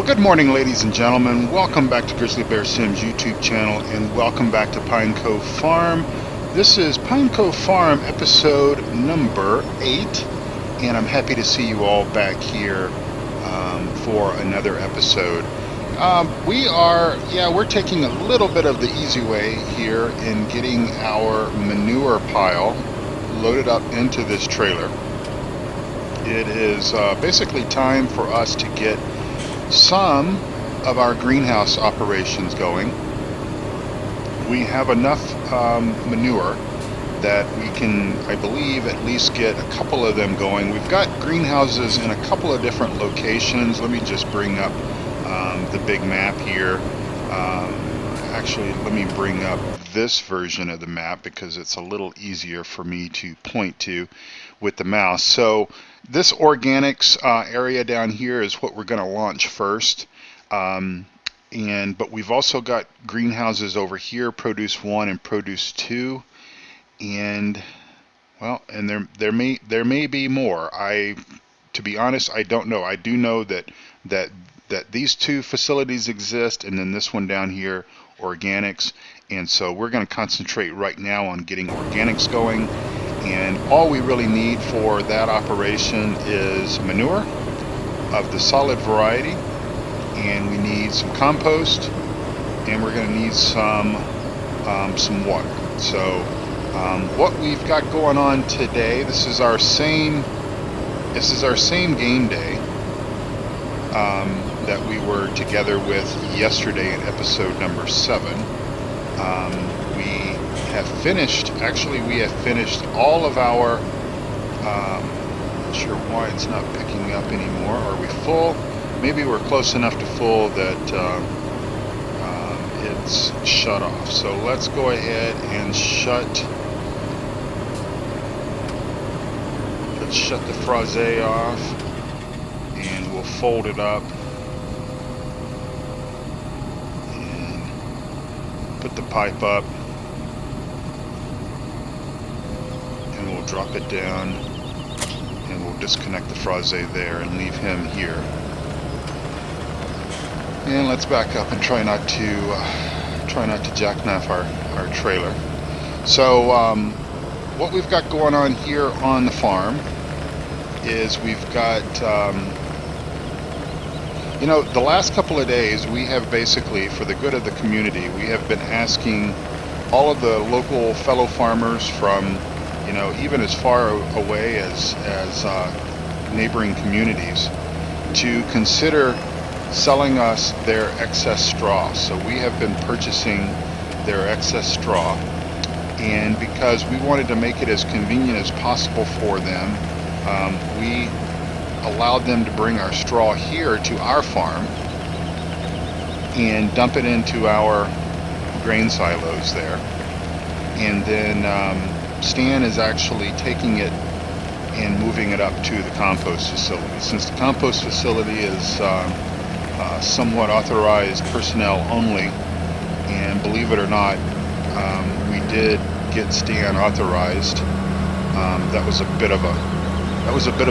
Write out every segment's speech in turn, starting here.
Well, good morning, ladies and gentlemen. Welcome back to Grizzly Bear Sims YouTube channel, and welcome back to Pine Cove Farm. This is Pine Cove Farm episode number 8, and I'm happy to see you all back here for another episode. We're taking a little bit of the easy way here in getting our manure pile loaded up into this trailer. It is basically time for us to get some of our greenhouse operations going. We have enough manure that we can, I believe, at least get a couple of them going. We've got greenhouses in a couple of different locations. Let me just bring up the big map here. Actually, let me bring up this version of the map because it's a little easier for me to point to with the mouse. So this organics area down here is what we're going to launch first. But we've also got greenhouses over here, Produce 1 and Produce 2. And well, and there may be more. To be honest, I don't know. I do know that these two facilities exist, and then this one down here, organics. And so we're going to concentrate right now on getting organics going. And all we really need for that operation is manure of the solid variety, and we need some compost, and we're going to need some water. So what we've got going on today, this is our same game day that we were together with yesterday in episode number 7. We have finished all of our, not sure why it's not picking up anymore. Are we full? Maybe we're close enough to full that it's shut off. So let's go ahead and shut the fraise off, and we'll fold it up and put the pipe up, and we'll drop it down, and we'll disconnect the fraise there and leave him here. And let's back up and try not to jackknife our trailer. So what we've got going on here on the farm is we've got the last couple of days we have basically, for the good of the community, we have been asking all of the local fellow farmers from even as far away as neighboring communities to consider selling us their excess straw. So we have been purchasing their excess straw, and because we wanted to make it as convenient as possible for them, we allowed them to bring our straw here to our farm and dump it into our grain silos there. And then Stan is actually taking it and moving it up to the compost facility. Since the compost facility is somewhat authorized personnel only, and believe it or not, we did get Stan authorized. That was a bit of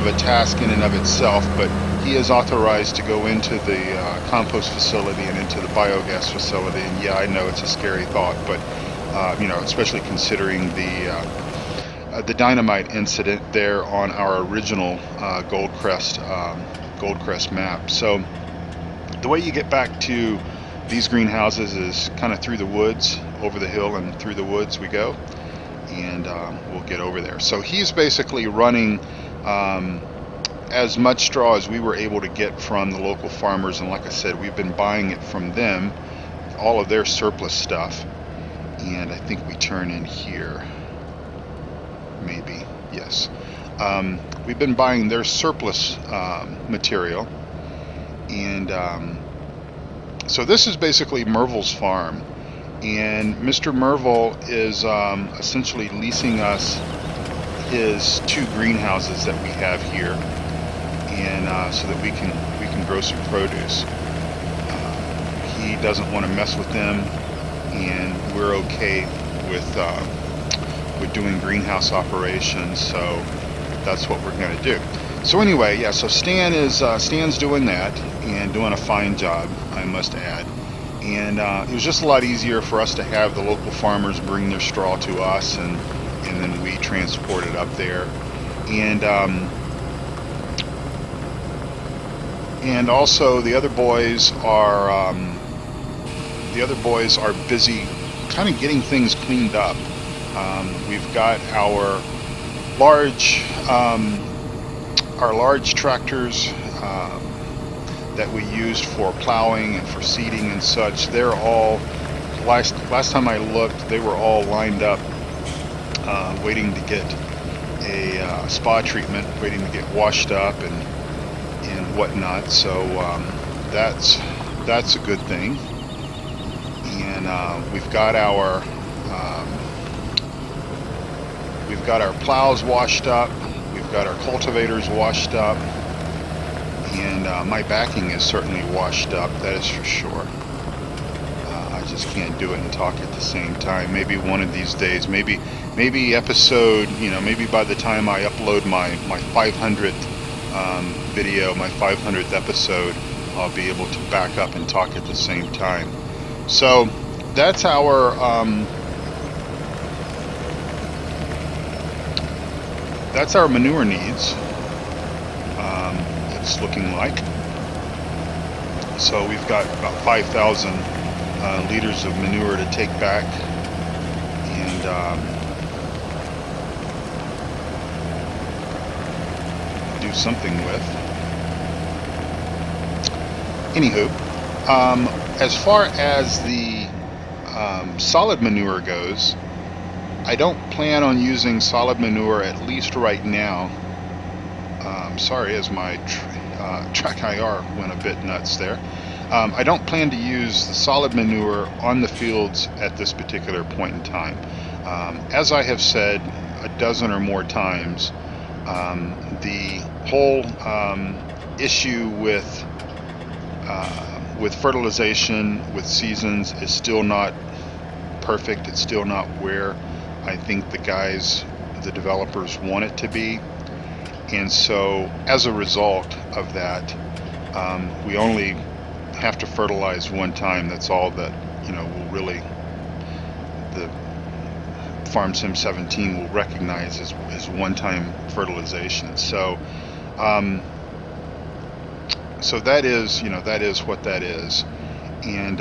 a task in and of itself, but he is authorized to go into the compost facility and into the biogas facility. And yeah, I know it's a scary thought, but especially considering the dynamite incident there on our original Goldcrest map. So the way you get back to these greenhouses is kind of through the woods, over the hill and through the woods we go, and we'll get over there. So he's basically running as much straw as we were able to get from the local farmers, and like I said, we've been buying it from them, all of their surplus stuff. And I think we turn in here, maybe, yes. We've been buying their surplus material, and so this is basically Merville's farm, and Mr. Merville is essentially leasing us his 2 greenhouses that we have here, and so that we can grow some produce. He doesn't want to mess with them, and we're okay with doing greenhouse operations, so that's what we're going to do. So anyway, yeah, so Stan's doing that and doing a fine job, I must add. And it was just a lot easier for us to have the local farmers bring their straw to us, and then we transport it up there. And also the other boys are busy kind of getting things cleaned up. We've got our large tractors that we used for plowing and for seeding and such. They're all, last time I looked, they were all lined up, waiting to get a spa treatment, waiting to get washed up and whatnot. So that's a good thing. And we've got our plows washed up. We've got our cultivators washed up, and my backing is certainly washed up. That is for sure. I just can't do it and talk at the same time. Maybe one of these days, maybe episode, maybe by the time I upload my 500th video, my 500th episode, I'll be able to back up and talk at the same time. So that's our manure needs. It's looking like. So we've got about 5,000 liters of manure to take back and do something with. Anywho, as far as the solid manure goes, I don't plan on using solid manure, at least right now. Sorry, as my track IR went a bit nuts there. I don't plan to use the solid manure on the fields at this particular point in time. As I have said a dozen or more times, the whole issue with fertilization, with seasons, is still not perfect. It's still not where I think the developers want it to be. And so as a result of that, we only have to fertilize one time. That's all that will really, the Farm Sim 17 will recognize as one-time fertilization. So so that is what that is. And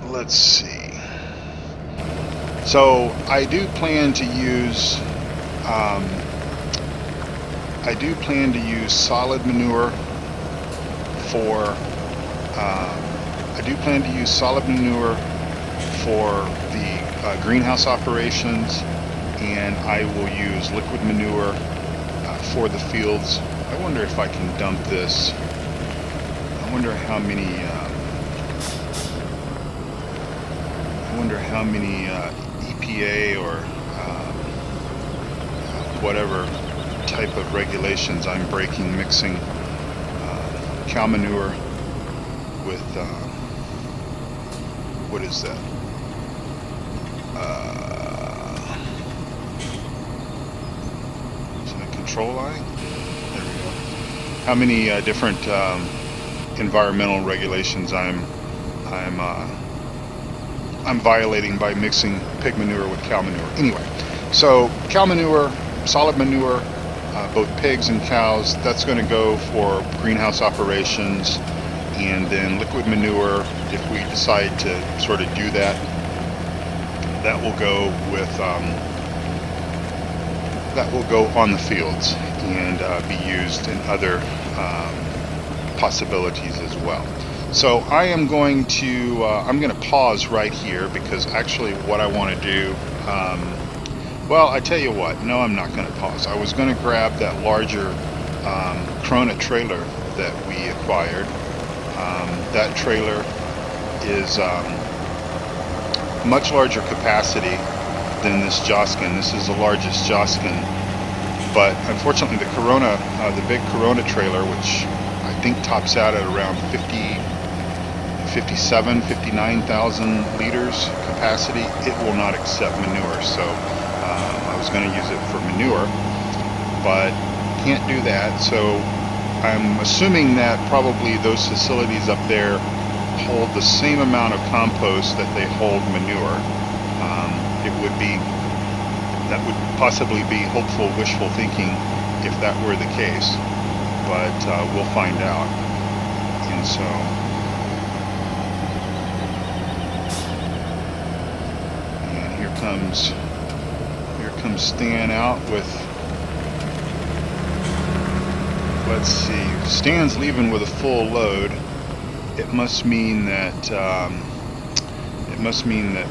let's see. So I do plan to use solid manure for the greenhouse operations, and I will use liquid manure for the fields. I wonder if I can dump this. I wonder how many EPA or whatever type of regulations I'm breaking, mixing cow manure with what is that? Is it a control line? There we go. How many different environmental regulations I'm violating by mixing pig manure with cow manure. Anyway, so cow manure, solid manure, both pigs and cows, that's going to go for greenhouse operations. And then liquid manure, if we decide to sort of do that, that will go with on the fields and be used in other possibilities as well. So I am going to pause right here, because actually what I want to do, well, I tell you what, no, I'm not going to pause. I was going to grab that larger Corona trailer that we acquired. That trailer is much larger capacity than this Joskin. This is the largest Joskin, but unfortunately the Corona, the big Corona trailer, which I think tops out at around 57,000, 59,000 liters capacity, it will not accept manure. So I was going to use it for manure, but can't do that. So I'm assuming that probably those facilities up there hold the same amount of compost that they hold manure. That would possibly be hopeful wishful thinking if that were the case, but we'll find out. And so here comes Stan out with, let's see, Stan's leaving with a full load. It must mean that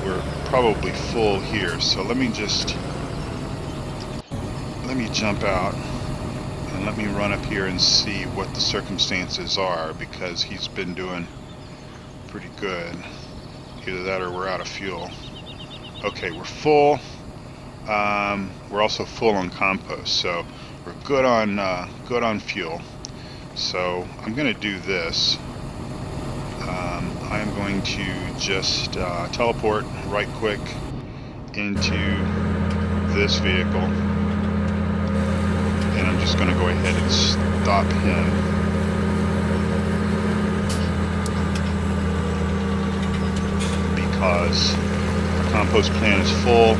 we're probably full here. So let me jump out and let me run up here and see what the circumstances are, because he's been doing pretty good. Either that or we're out of fuel. Okay, we're full. We're also full on compost, so we're good on fuel. So I'm going to do this. I'm going to just teleport right quick into this vehicle, and I'm just going to go ahead and stop him. Because our compost plant is full,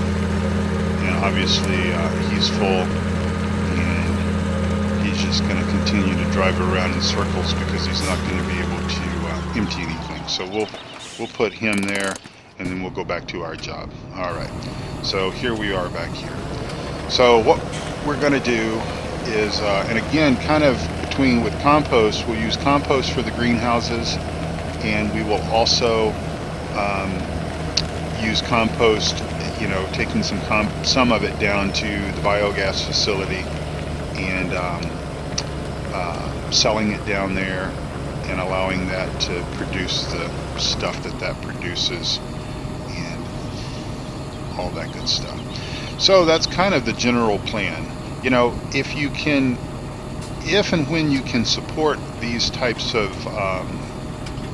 and obviously he's full, and he's just going to continue to drive around in circles because he's not going to be able to empty anything. So we'll put him there, and then we'll go back to our job. All right. So here we are back here. So what we're going to do is, and again, kind of with compost, we'll use compost for the greenhouses, and we will also use compost, taking some of it down to the biogas facility and selling it down there and allowing that to produce the stuff that produces and all that good stuff. So that's kind of the general plan. If and when you can support these types of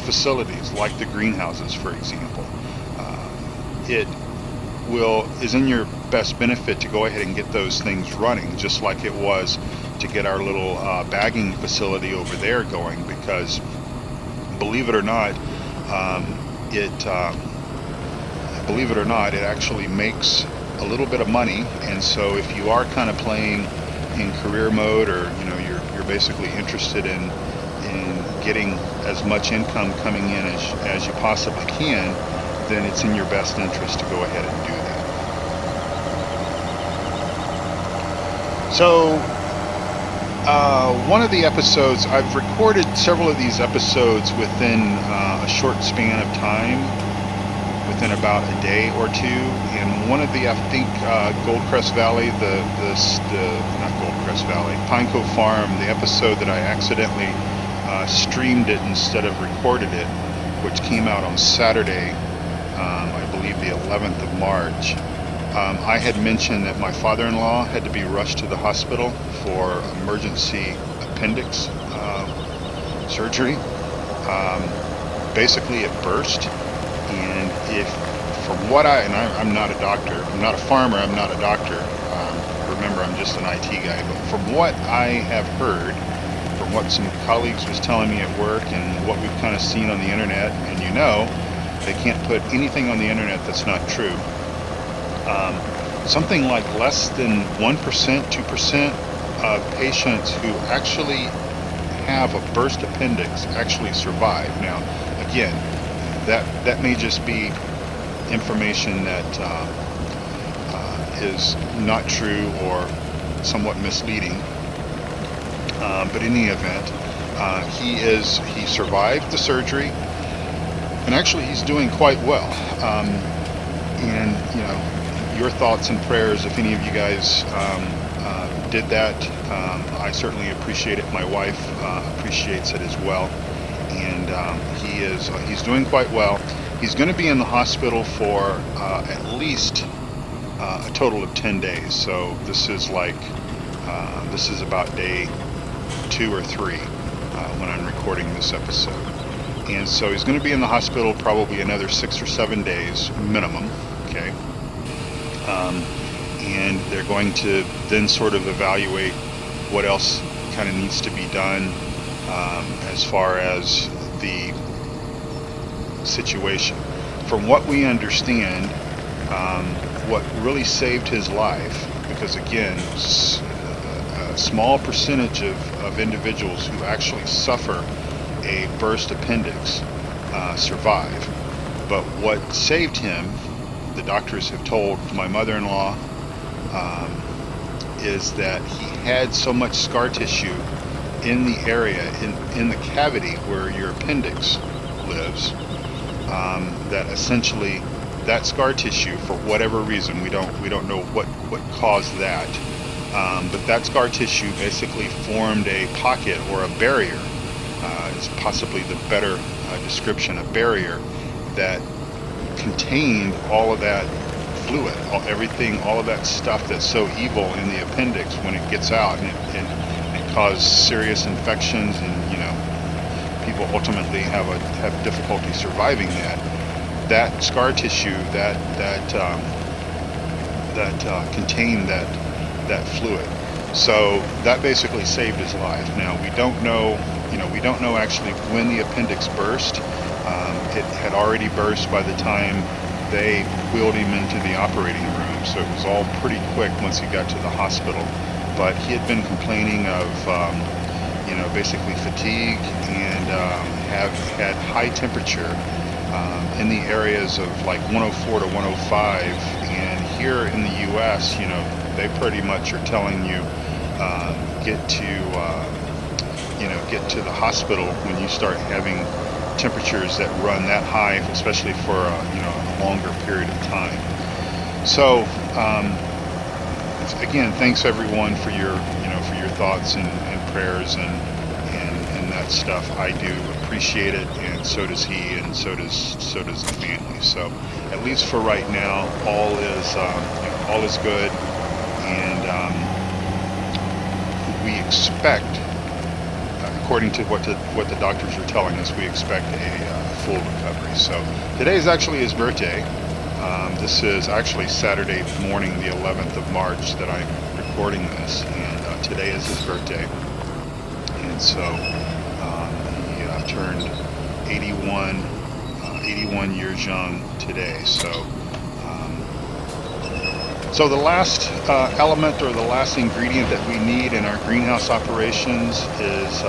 facilities, like the greenhouses, for example, it is in your best benefit to go ahead and get those things running, just like it was to get our little bagging facility over there going, because believe it or not, it actually makes a little bit of money. And so if you are kind of playing in career mode, or you're basically interested in getting as much income coming in as you possibly can, then it's in your best interest to go ahead and do that. So one of the episodes, I've recorded several of these episodes within a short span of time, within about a day or two. And one of the, I think, Goldcrest Valley, not Goldcrest Valley, Pine Cove Farm, the episode that I accidentally streamed it instead of recorded it, which came out on Saturday, I believe the 11th of March. I had mentioned that my father-in-law had to be rushed to the hospital for emergency appendix surgery. Basically it burst, and I'm not a doctor, I'm not a farmer, I'm not a doctor, remember, I'm just an IT guy, but from what I have heard, from what some colleagues was telling me at work, and what we've kind of seen on the internet, and they can't put anything on the internet that's not true. Something like less than 1%, 2% of patients who actually have a burst appendix actually survive. Now, again, that may just be information that is not true or somewhat misleading. But in the event, he survived the surgery, and actually he's doing quite well. And your thoughts and prayers, if any of you guys did that, I certainly appreciate it. My wife appreciates it as well, and he's doing quite well. He's going to be in the hospital for at least a total of 10 days. So this is about day 2 or 3 when I'm recording this episode. And so he's going to be in the hospital probably another 6 or 7 days minimum, okay? And they're going to then sort of evaluate what else kind of needs to be done as far as the situation. From what we understand, what really saved his life, because again, a small percentage of individuals who actually suffer a burst appendix survive. But what saved him, the doctors have told my mother-in-law, is that he had so much scar tissue in the area, in the cavity where your appendix lives, that essentially that scar tissue, for whatever reason, we don't know what caused that, but that scar tissue basically formed a pocket or a barrier. Is possibly the better description, a barrier that contained all of that fluid, all of that stuff that's so evil in the appendix when it gets out, and it causes serious infections, and people ultimately have difficulty surviving that scar tissue that contained that fluid. So that basically saved his life. Now we don't know actually when the appendix burst. It had already burst by the time they wheeled him into the operating room, so it was all pretty quick once he got to the hospital. But he had been complaining of basically fatigue, and had high temperature in the areas of like 104 to 105. And here in the US, they pretty much are telling you get to the hospital when you start having temperatures that run that high, especially for a longer period of time. So again, thanks everyone for your thoughts and prayers and that stuff. I do appreciate it, and so does he, and so does the family. So at least for right now, all is good, and we expect, according to what the doctors are telling us, we expect a full recovery. So today is actually his birthday. This is actually Saturday morning, the 11th of March, that I'm recording this, and today is his birthday. And so he turned 81 years young today. So the last element, or the last ingredient that we need in our greenhouse operations is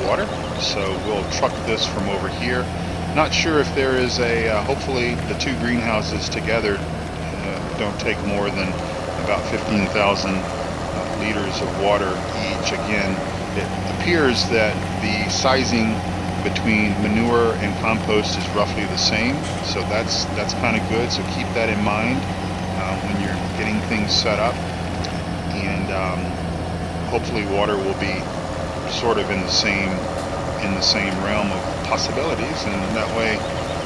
water. So we'll truck this from over here. Not sure if there is hopefully the two greenhouses together don't take more than about 15,000 liters of water each. Again, it appears that the sizing between manure and compost is roughly the same, so that's kind of good. So keep that in mind when you're getting things set up, and hopefully water will be sort of in the same realm of possibilities, and that way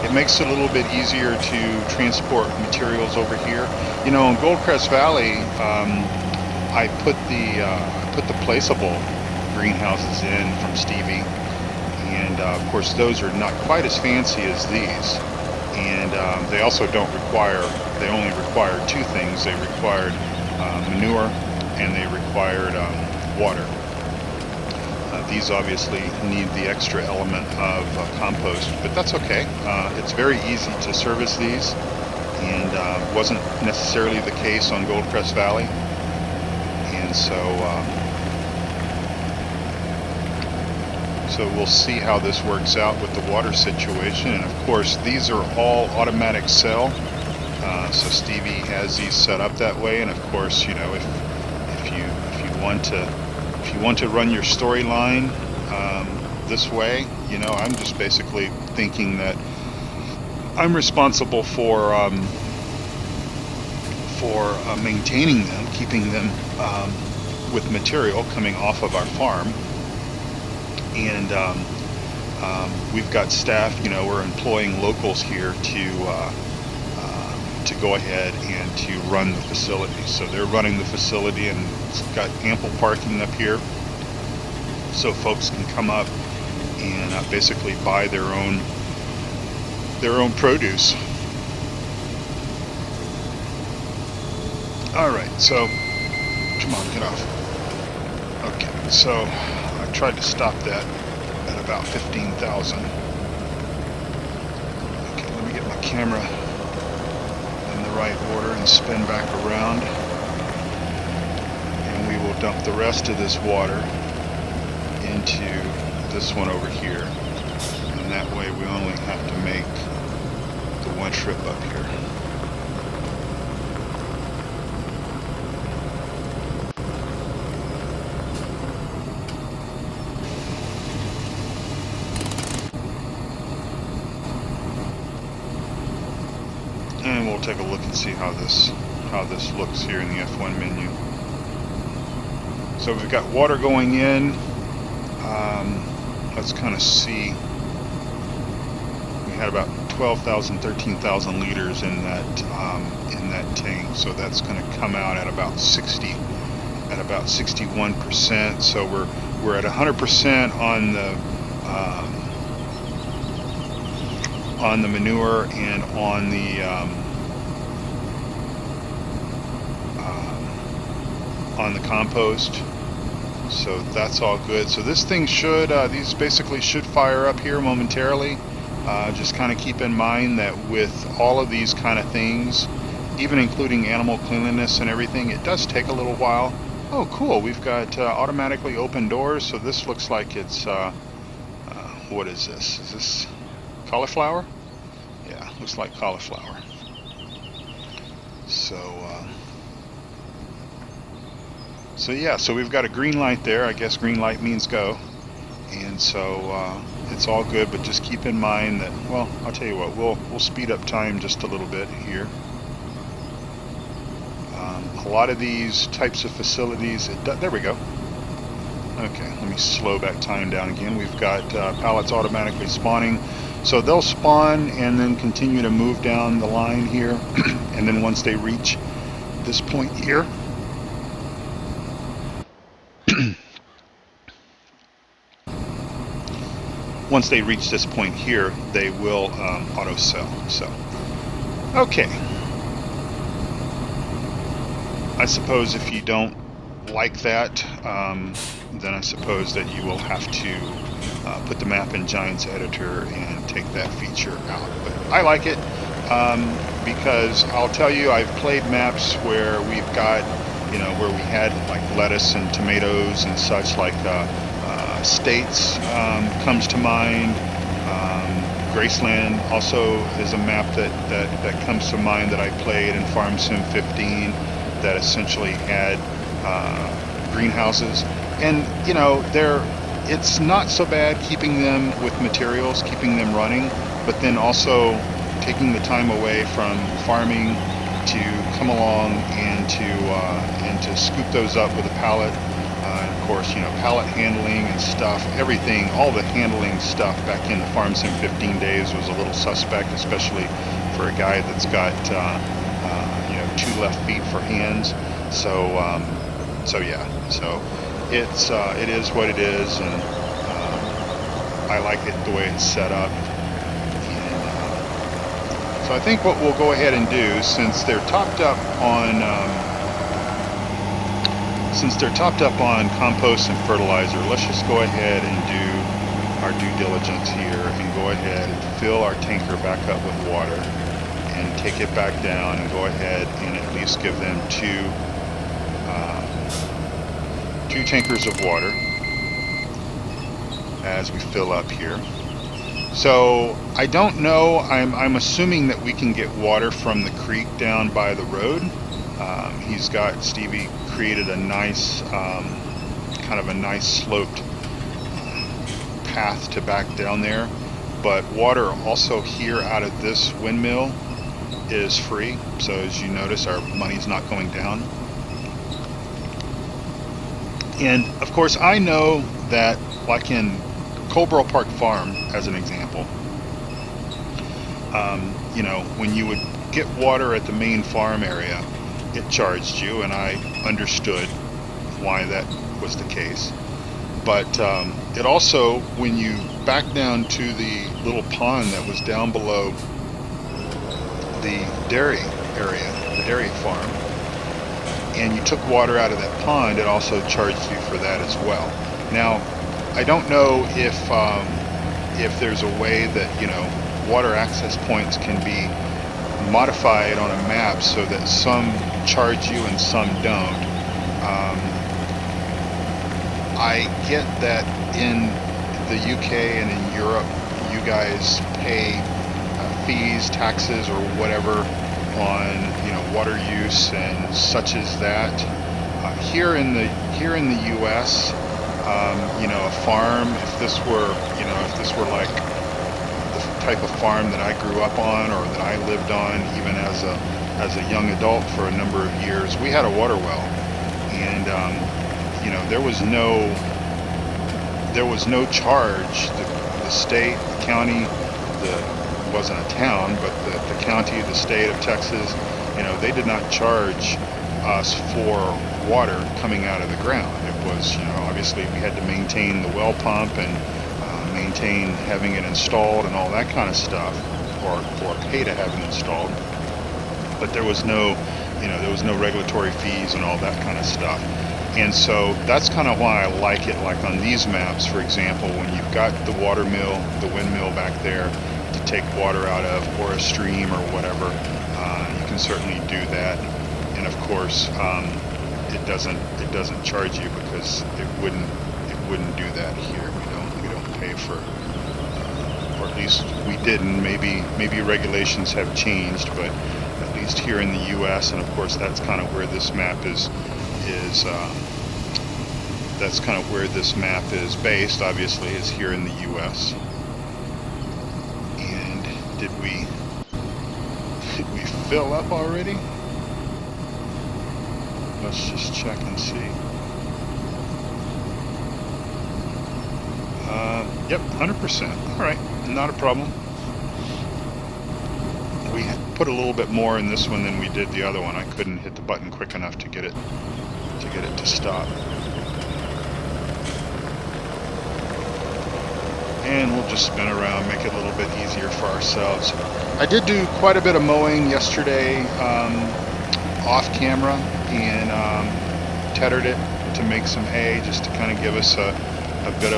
it makes it a little bit easier to transport materials over here. In Goldcrest Valley, I put the placeable greenhouses in from Stevie, and of course those are not quite as fancy as these, and they also they only required two things. They required manure, and they required water. These obviously need the extra element of compost, but that's okay. It's very easy to service these, and wasn't necessarily the case on Goldcrest Valley. And so we'll see how this works out with the water situation. And of course, these are all automatic cell, so Stevie has these set up that way. And of course, if you want to run your storyline this way, I'm just basically thinking that I'm responsible for maintaining them, keeping them with material coming off of our farm, and we've got staff. We're employing locals here to go ahead and to run the facility. So they're running the facility, and it's got ample parking up here, so folks can come up and basically buy their own produce. Alright, so come on, get off. Okay, so I tried to stop that at about 15,000. Okay, let me get my camera in the right order and spin back around, and we will dump the rest of this water into this one over here, and that way we only have to make the one trip up here. And we'll take a look and see how this looks here in the F1 menu. So we've got water going in. Let's kind of see. We had about 12,000, 13,000 liters in that tank. So that's going to come out at about 61%. So we're at 100% on the manure and on the compost, so that's all good. So this thing should these basically should fire up here momentarily. Just kind of keep in mind that with all of these kind of things, even including animal cleanliness and everything, it does take a little while. Oh cool, we've got automatically open doors, so this looks like it's what is this? Is this cauliflower? Yeah, looks like cauliflower. So yeah, so we've got a green light there. I guess green light means go, and so it's all good. But just keep in mind that, well, I'll tell you what, we'll speed up time just a little bit here. A lot of these types of facilities, there we go. Okay, let me slow back time down again. We've got pallets automatically spawning. So they'll spawn and then continue to move down the line here. And then once they reach this point here, once they reach this point here, they will auto sell. So, okay. I suppose if you don't like that, then I suppose that you will have to put the map in Giants Editor and take that feature out. But I like it because I'll tell you, I've played maps where we've got, where we had like lettuce and tomatoes and such, like States comes to mind. Graceland also is a map that comes to mind that I played in Farm Sim 15 that essentially had greenhouses. And it's not so bad keeping them with materials, keeping them running, but then also taking the time away from farming to come along and to scoop those up with a pallet. And of course, pallet handling and stuff, everything, all the handling stuff back in the Farm Sim 15 days was a little suspect, especially for a guy that's got 2 left feet for hands. So yeah, so it is what it is, and I like it the way it's set up. And so I think what we'll go ahead and do, since they're topped up on compost and fertilizer, let's just go ahead and do our due diligence here and go ahead and fill our tanker back up with water and take it back down and go ahead and at least give them two tankers of water as we fill up here. So I don't know, I'm assuming that we can get water from the creek down by the road. He's got, Stevie created a nice kind of a nice sloped path to back down there, but water also here out of this windmill is free. So as you notice, our money's not going down. And of course, I know that, like in Coleborough Park Farm, as an example, when you would get water at the main farm area, it charged you, and I understood why that was the case. But it also, when you back down to the little pond that was down below the dairy area, the dairy farm, and you took water out of that pond, it also charged you for that as well. Now, I don't know if there's a way that, you know, water access points can be modified on a map so that some charge you and some don't. I get that in the UK and in Europe, you guys pay fees, taxes, or whatever on, you know, water use and such as that. Here in the U.S., you know, a farm, if this were like the type of farm that I grew up on or that I lived on, even as a young adult for a number of years, we had a water well, and you know, there was no charge. The state, the county, it wasn't a town, but the county, the state of Texas, you know, they did not charge us for water coming out of the ground. It was, you know, obviously we had to maintain the well pump and maintain having it installed and all that kind of stuff, or pay to have it installed. But there was no, you know, there was no regulatory fees and all that kind of stuff. And so that's kind of why I like it. Like on these maps, for example, when you've got the water mill, the windmill back there to take water out of, or a stream or whatever, you can certainly do that. And of course, it doesn't charge you, because it wouldn't do that here. We don't pay for, or at least we didn't. Maybe regulations have changed, but at least here in the U.S., and of course that's kind of where this map is that's kind of where this map is based, obviously, is here in the U.S. And did we fill up already? Let's just check and see. Yep, 100%. All right, not a problem. We put a little bit more in this one than we did the other one. I couldn't hit the button quick enough to get it to stop. And we'll just spin around, make it a little bit easier for ourselves. I did do quite a bit of mowing yesterday off camera, and tethered it to make some hay, just to kind of give us a bit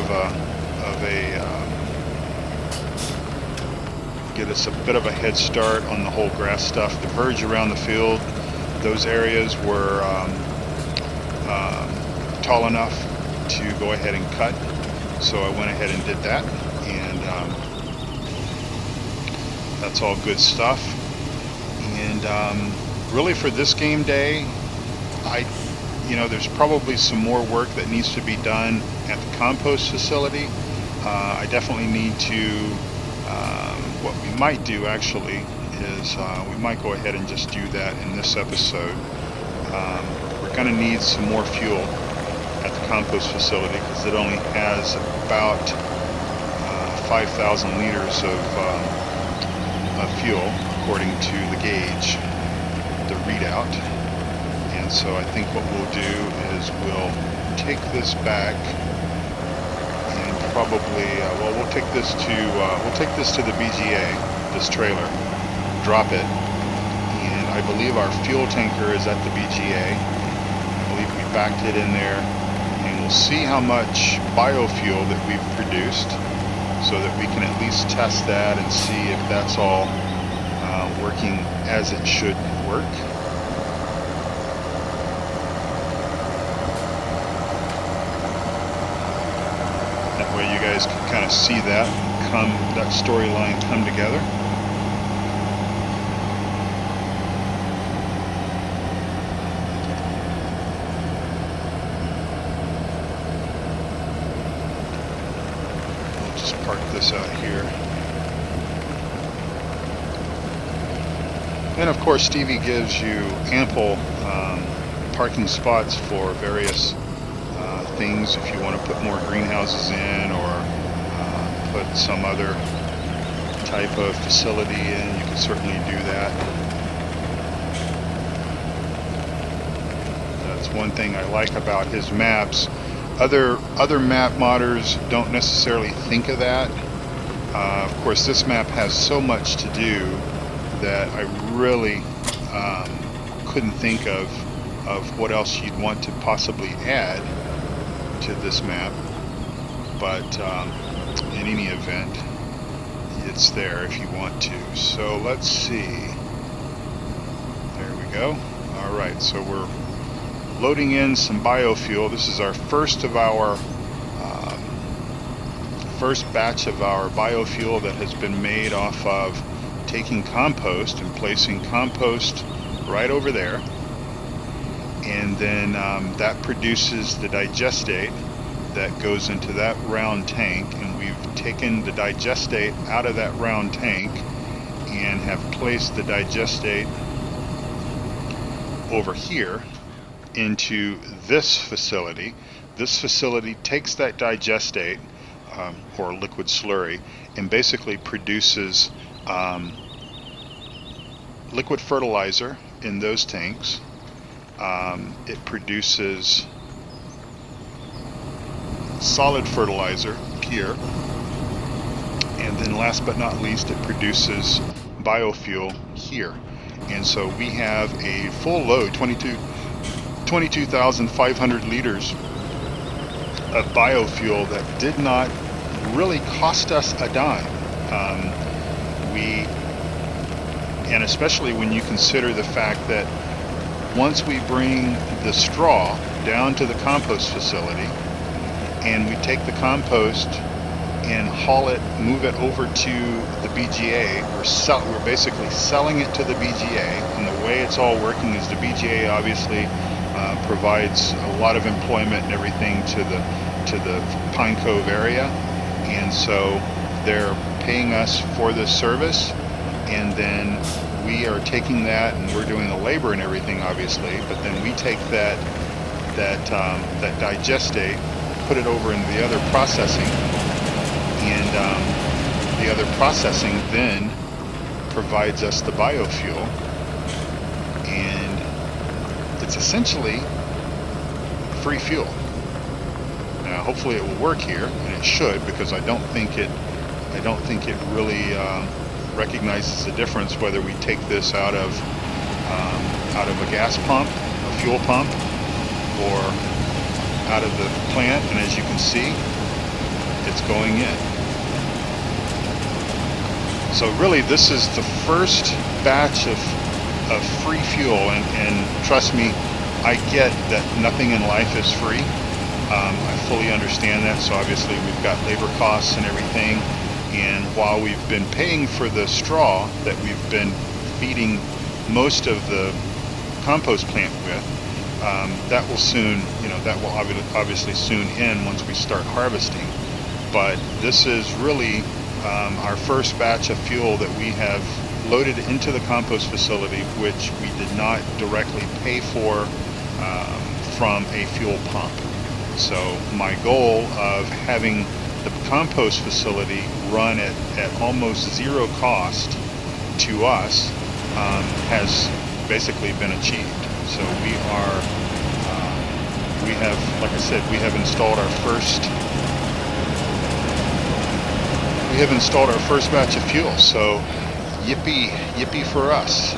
of a head start on the whole grass stuff. The verge around the field, those areas were tall enough to go ahead and cut, so I went ahead and did that, and that's all good stuff. And really, for this game day, there's probably some more work that needs to be done at the compost facility. I definitely need to, what we might do actually is we might go ahead and just do that in this episode. We're going to need some more fuel at the compost facility, because it only has about 5,000 liters of fuel according to the gauge, the readout. And so I think what we'll do is we'll take this back, and probably we'll take this to the BGA, this trailer, drop it, and I believe our fuel tanker is at the BGA. I believe we backed it in there, and we'll see how much biofuel that we've produced, so that we can at least test that and see if that's all working as it should work. That way you guys can kind of see that storyline come together. We'll just park this out here. And of course, Stevie gives you ample parking spots for various things. If you want to put more greenhouses in, or put some other type of facility in, you can certainly do that. That's one thing I like about his maps. Other map modders don't necessarily think of that. Of course, this map has so much to do that I really couldn't think of what else you'd want to possibly add to this map. But in any event, it's there if you want to. So let's see. There we go. All right, so we're loading in some biofuel. This is our first batch of our biofuel that has been made off of taking compost and placing compost right over there, and then that produces the digestate that goes into that round tank, and we've taken the digestate out of that round tank and have placed the digestate over here into this facility. This facility takes that digestate or liquid slurry and basically produces liquid fertilizer in those tanks. It produces solid fertilizer here, and then last but not least, it produces biofuel here. And so we have a full load, 22,500 liters of biofuel that did not really cost us a dime. And especially when you consider the fact that once we bring the straw down to the compost facility and we take the compost and haul it, move it over to the BGA, we're basically selling it to the BGA. And the way it's all working is the BGA obviously provides a lot of employment and everything to the Pine Cove area, and so they're paying us for this service, and then we are taking that and we're doing the labor and everything obviously, but then we take that digestate, put it over into the other processing, and the other processing then provides us the biofuel, and it's essentially free fuel. Now, hopefully it will work here, and it should, because I don't think it really recognizes the difference whether we take this out of a gas pump, a fuel pump, or out of the plant. And as you can see, it's going in. So really, this is the first batch of free fuel, and trust me, I get that nothing in life is free. I fully understand that. So obviously we've got labor costs and everything, and while we've been paying for the straw that we've been feeding most of the compost plant with, that will soon, that will obviously soon end once we start harvesting. But this is really our first batch of fuel that we have loaded into the compost facility, which we did not directly pay for from a fuel pump. So my goal of having the compost facility run at almost zero cost to us has basically been achieved. So we have, like I said, we have installed our first batch of fuel. So yippee for us.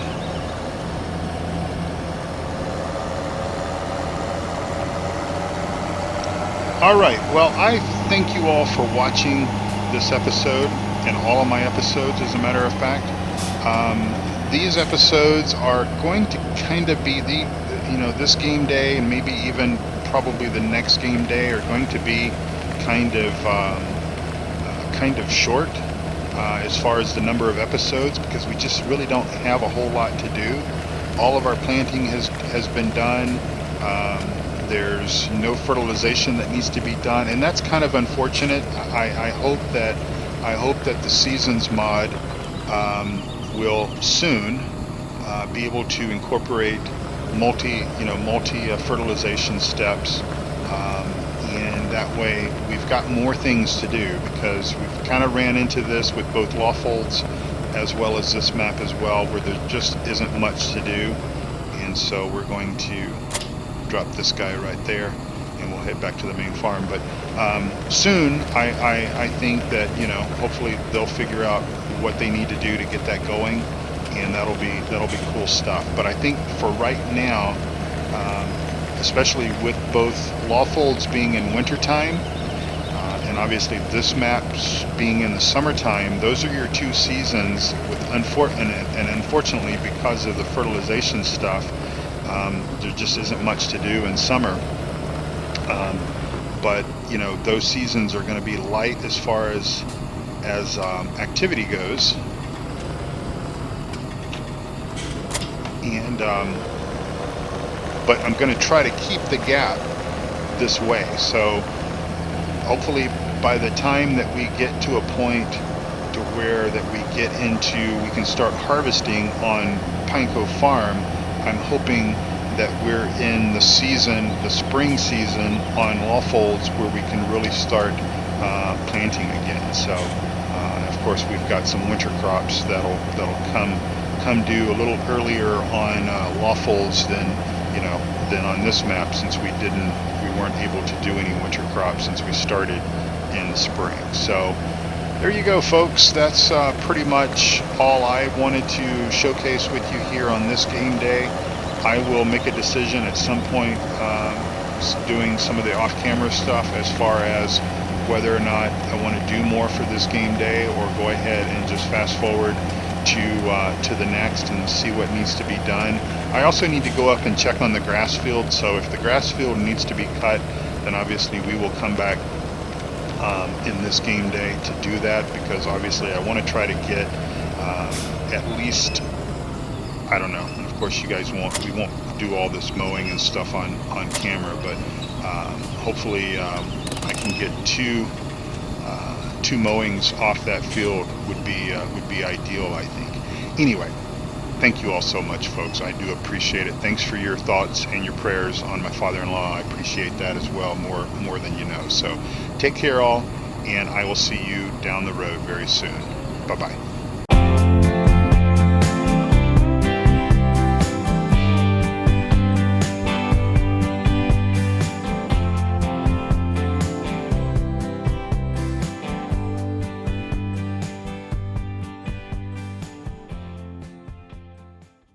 Alright, well, I thank you all for watching this episode, and all of my episodes, as a matter of fact. These episodes are going to kind of be this game day, and maybe even probably the next game day, are going to be kind of short as far as the number of episodes, because we just really don't have a whole lot to do. All of our planting has been done. There's no fertilization that needs to be done, and that's kind of unfortunate. I hope that the Seasons mod will soon be able to incorporate multi fertilization steps, and that way we've got more things to do, because we've kind of ran into this with both Lawfolds as well as this map as well, where there just isn't much to do. And so we're going to drop this guy right there, and we'll head back to the main farm. But soon, I think that, you know, hopefully they'll figure out what they need to do to get that going, and that'll be cool stuff. But I think for right now, especially with both Lawfolds being in wintertime, and obviously this map's being in the summertime, those are your two seasons. And unfortunately, because of the fertilization stuff, there just isn't much to do in summer. But you know, those seasons are going to be light as far as activity goes, and but I'm going to try to keep the gap this way. So hopefully by the time that we get to a point to where that we can start harvesting on Pine Cove Farm, I'm hoping that we're in the season, the spring season on Lawfolds, where we can really start planting again. So of course we've got some winter crops that'll come due a little earlier on Lawfolds than on this map, since we weren't able to do any winter crops since we started in the spring. So there you go, folks. That's pretty much all I wanted to showcase with you here on this game day. I will make a decision at some point doing some of the off-camera stuff as far as whether or not I want to do more for this game day, or go ahead and just fast forward to the next and see what needs to be done. I also need to go up and check on the grass field, so if the grass field needs to be cut, then obviously we will come back in this game day to do that, because obviously I want to try to get at least, I don't know, and of course you guys we won't do all this mowing and stuff on camera, but hopefully I can get two mowings off that field would be ideal, I think. Anyway, thank you all so much, folks. I do appreciate it. Thanks for your thoughts and your prayers on my father-in-law. I appreciate that as well, more than you know. So take care all, and I will see you down the road very soon. Bye-bye.